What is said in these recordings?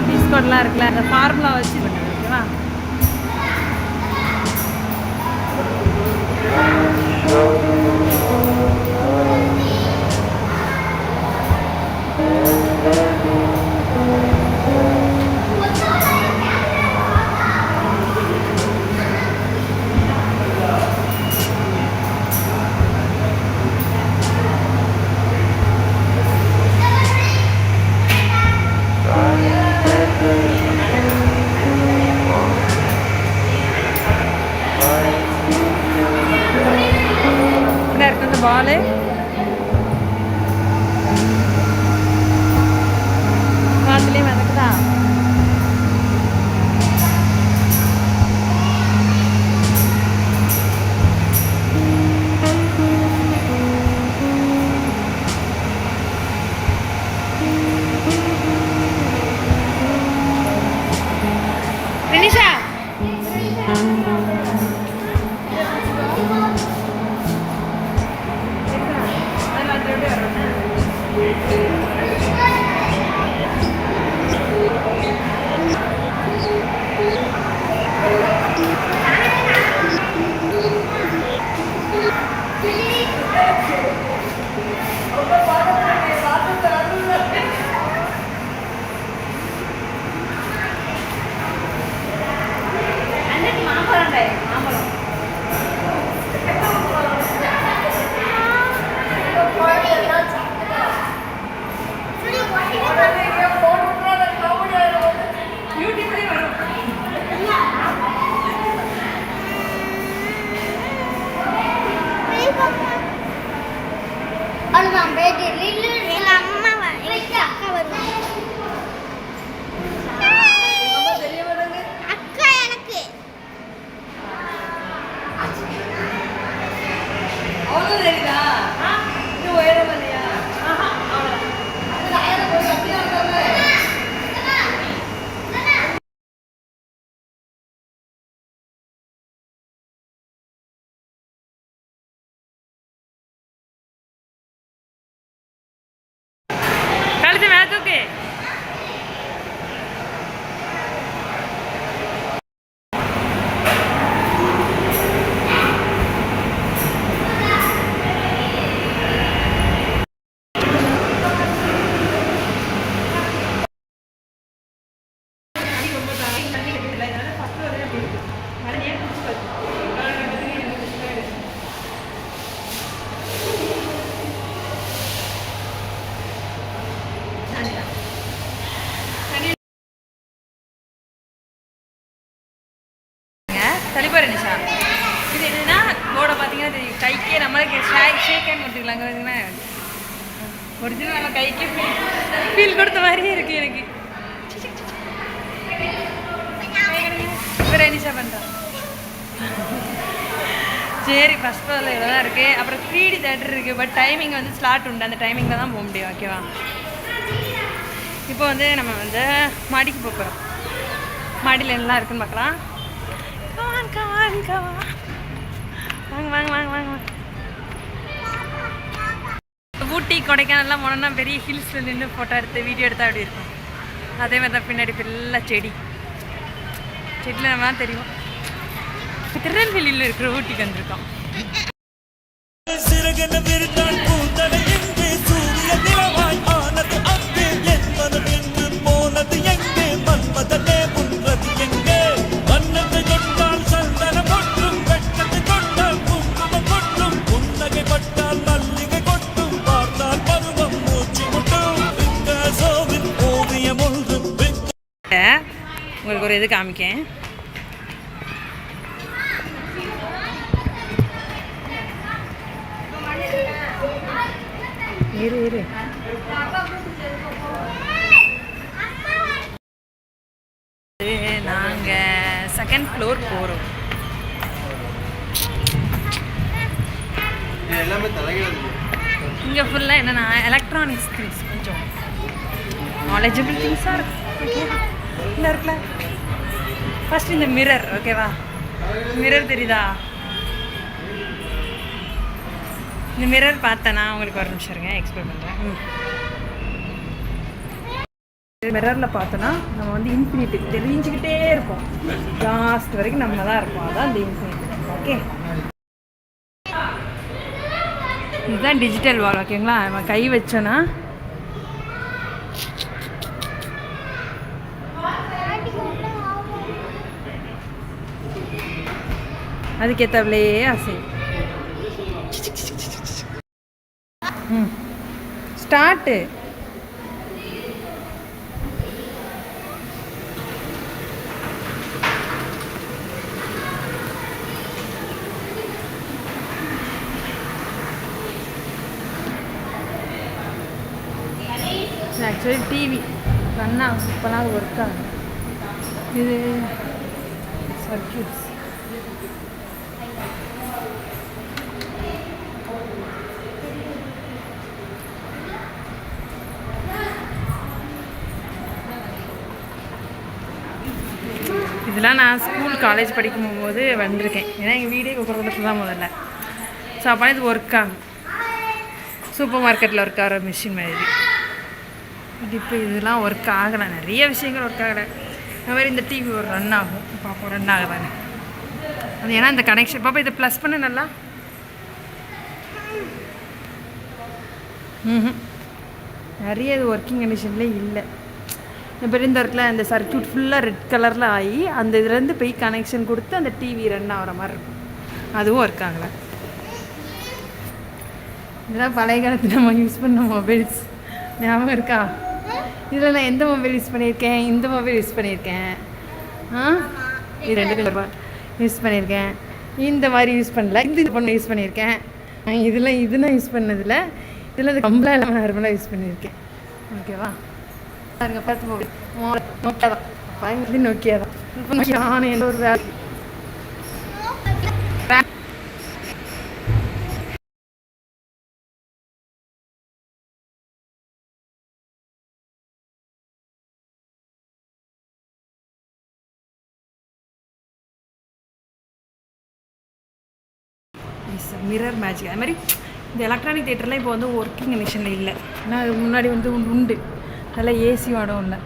பீஸ்கோட்லாம் இருக்குல்ல, அந்த ஃபார்முலா வச்சு பண்ணுறது. ஓகேவா? பாலு காலத்துலேயே வதக்குதா. நிஷா தலிப்பாரு நிஷா. இது என்னன்னா போட பார்த்தீங்கன்னா கைக்கே நம்மளுக்கு ஷேக் ஹேண்ட் கொடுத்துக்கலாங்க. பார்த்தீங்கன்னா ஒரிஜினல் நம்ம கைக்கே ஃபீல் கொடுத்த மாதிரியே இருக்குது எனக்கு. இப்போ நிஷா பண்ணுறேன். சரி, ஃபஸ்ட் ஃப்ளோரில் இவ்வளோ தான் இருக்குது. அப்புறம் 3D தேட்டர் இருக்குது. பட் டைமிங் வந்து ஸ்லாட் உண்டு. அந்த டைமிங்கில் தான் போக முடியும். ஓகேவா? இப்போ வந்து நம்ம வந்து மாடிக்கு போகிறோம். மாடியில் என்னலாம் இருக்குன்னு பார்க்கலாம். வாங்க வாங்க வாங்க வாங்க. ஊட்டி கொடைக்கானல்லாம் போனோம்னா பெரிய ஹில்ஸில் நின்று ஃபோட்டோ எடுத்து வீடியோ எடுத்தால் அப்படி இருக்கும். அதே மாதிரி தான் பின்னாடி ஃபுல்லாக செடியில் நம்ம தான் தெரியும். திருநெல்வேலியில் இருக்கிற ஊட்டிக்கு வந்திருக்கோம். உங்களுக்கு ஒரு இது காமிக்கேன். இரு நாங்கள் செகண்ட் ஃப்ளோர் போகிறோம். இங்கே ஃபுல்லாக என்னென்னா எலக்ட்ரானிக்ஸ் திங்ஸ், கொஞ்சம் நாலேஜபிள் திங்ஸாக இருக்கும். ஓகே, இல்லை இருக்குல்ல. ஃபஸ்ட் இந்த மிரர். ஓகேவா? மிரர் தெரியுதா? இந்த மிரர் பார்த்தேன்னா உங்களுக்கு ஒரு நிமிஷம் இருங்க, எக்ஸ்பிளைன் பண்ணுறேன். மிரரில் பார்த்தோன்னா நம்ம வந்து இன்ஃபினிட்டி தெரிஞ்சுக்கிட்டே இருப்போம், லாஸ்ட் வரைக்கும் நம்ம தான் இருப்போம். அதான் இந்த இன்ஃபினிட்டி. ஓகே, இதுதான் டிஜிட்டல் வால். ஓகேங்களா, நம்ம கை வச்சோன்னா அதுக்கேற்றவளே ஆசை. ஸ்டார்ட்டு. ஆக்சுவலி டிவி ரன் ஆகும், இப்போலாம் அது ஒர்க் ஆகும். இது சர்க்யூட்ஸ். இதெல்லாம் நான் ஸ்கூல் காலேஜ் படிக்கும் போது வந்திருக்கேன். ஏன்னா எங்கள் வீடே குக்கரத்தில் தான் முதல்ல. ஸோ அப்போ இது ஒர்க் ஆகும், சூப்பர் மார்க்கெட்டில் ஒர்க் ஆகிற மிஷின் மாதிரி. இப்போ இதெல்லாம் ஒர்க் ஆகலை, நிறைய விஷயங்கள் ஒர்க் ஆகலை. அது மாதிரி இந்த டிவி ஒரு ரன் ஆகும், பார்ப்போம் ரன் ஆகுதாங்க. அது ஏன்னா இந்த கனெக்ஷன் பாப்பா இதை ப்ளஸ் பண்ண நல்லா. நிறைய இது ஒர்க்கிங் கண்டிஷன்லேயே இல்லை. இப்போ இந்த இடத்துல இந்த சர்க்யூட் ஃபுல்லாக ரெட் கலரில் ஆகி அந்த இதுலேருந்து போய் கனெக்ஷன் கொடுத்து அந்த டிவி ரன் ஆகிற மாதிரி இருக்கும். அதுவும் ஒர்க் ஆகலை. இதெல்லாம் பழைய காலத்தில் நம்ம யூஸ் பண்ண மொபைல்ஸ் ஞாபகம் இருக்கா? இதில் நான் எந்த மொபைல் யூஸ் பண்ணியிருக்கேன், இந்த மொபைல் யூஸ் பண்ணியிருக்கேன், இது 2 ரூபா யூஸ் பண்ணியிருக்கேன். இந்த மாதிரி யூஸ் பண்ணல, இந்த பொண்ணு யூஸ் பண்ணியிருக்கேன். இதில் இது நான் யூஸ் பண்ணதில்லை. இதில் இது கம்பளாக இல்லாமல் நார்மலாக யூஸ் பண்ணியிருக்கேன். ஓகேவா? பாருங்க, பார்த்து மொபைல் நோக்கியா தான், பயங்கர நோக்கியா தான். இப்போ நோக்கியான எந்த ஒரு வேலை மிரர் மேஜிக். அது மாதிரி இந்த எலக்ட்ரானிக் தியேட்டர்லாம் இப்போ வந்து ஒர்க்கிங் கண்டிஷனில் இல்லை. ஏன்னா அது முன்னாடி வந்து உண்டு, அதெல்லாம் ஏசி வாடம் இல்லை.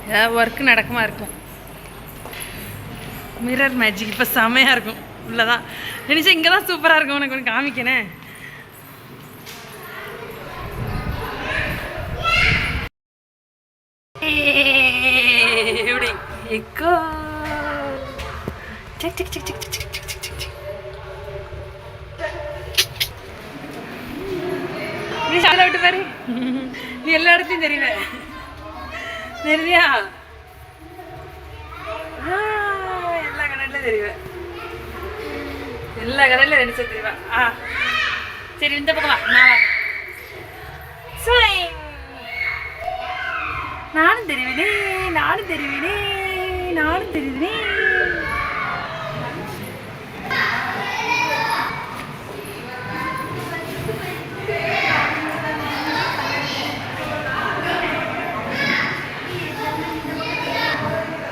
ஏதாவது ஒர்க்கு நடக்குமா இருக்கும். மிரர் மேஜிக் இப்போ செமையாக இருக்கும். உள்ளதான் நினச்சா இங்கே தான் சூப்பராக இருக்கும். உனக்கு ஒன்று காமிக்கணே. எப்படி echo check check check check check check check check. நீ சாலை விட்டு பாரு, நீ எல்லா இடத்தையும் தெரியுவ. தெரியா? எல்லா கடையில தெரியுவேன், எல்லா கடையில நினைச்ச தெரியுவா. சரி, இந்த பக்கம் வா. நானும் தெரிவினே, நானும் தெரிவினே, நானும் தெரிவினே.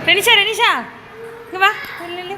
ரெனிஷா, ரெனிஷா இங்க வா. இல்லை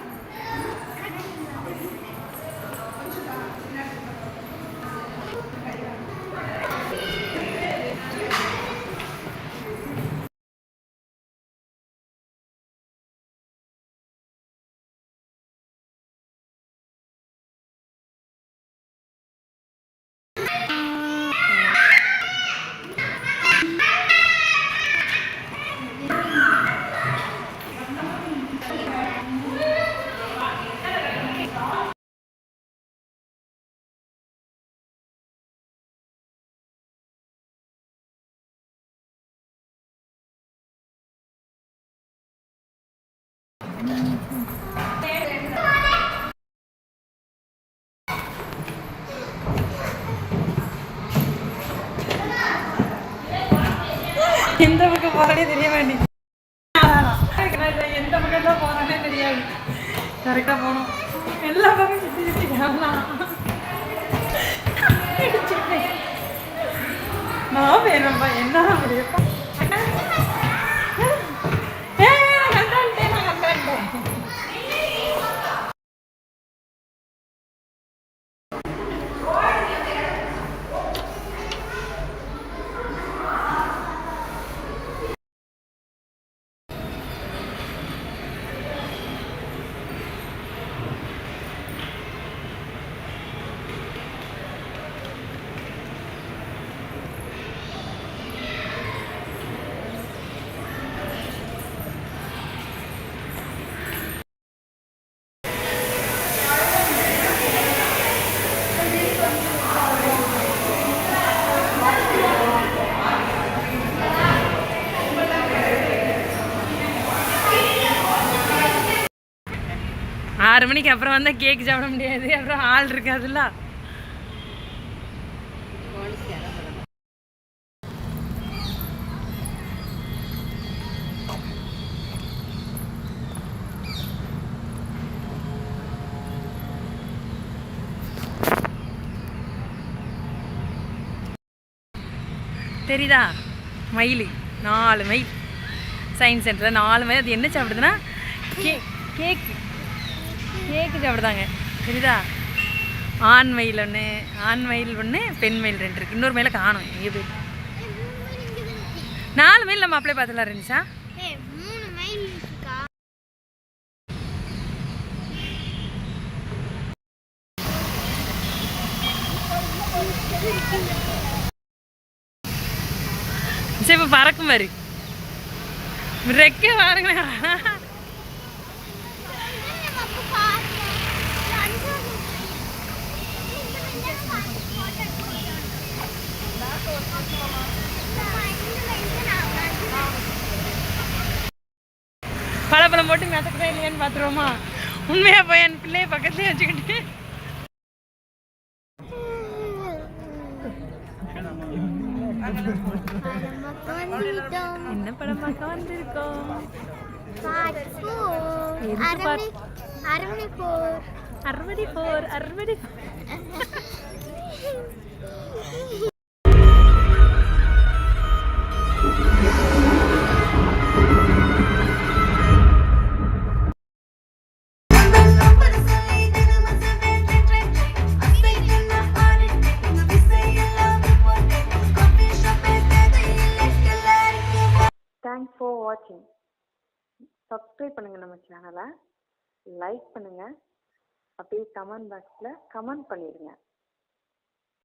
எந்த பக்கம் போறதே தெரிய வேண்டியது. எந்த பக்கம் தான் போறதே தெரியாது. கரெக்டா போகணும். எல்லா பக்கம் சுற்றி சுற்றி நான் வேணும்பா என்ன முடியும்ப்பா. நான் கண்டான்ட்டேன். 6 மணிக்கு அப்புறம் வந்தால் கேக் சாப்பிட முடியாது, அப்புறம் ஆள் இருக்காதுல்ல. தெரியுதா மயில், 4 மைல் சயின்ஸ் சென்டரில் 4 மைல். அது என்ன சாப்பிடுதுன்னா கேக்கு சாப்பிடுதாங்க. தெரியுதா? ஆண் மயில் ஒன்று, பெண் மயில் 2 இருக்குது. இன்னொரு மயிலை காணும். எங்கே போய் 4 மைல் நம்ம அப்ளை பார்த்துலாம் இருந்துச்சா? சரி இப்போ பறக்கும் பாரு, ரெக்க பாருங்க. பழப்பழம் போட்டு மிதக்குதா இல்லையான்னு பார்த்துருவோமா? உண்மையாக போய் என் பிள்ளைய பக்கத்துலேயே வச்சுக்கிட்டு என்ன படம் பார்க்க வந்திருக்கோம்? அறுபடி போர். தேங்க்ஸ் ஃபார் வாட்சிங். சப்ஸ்கிரைப் பண்ணுங்கள் நம்ம சேனலை, லைக் பண்ணுங்கள், அப்படியே கமெண்ட் பாக்ஸில் கமெண்ட் பண்ணிடுங்க.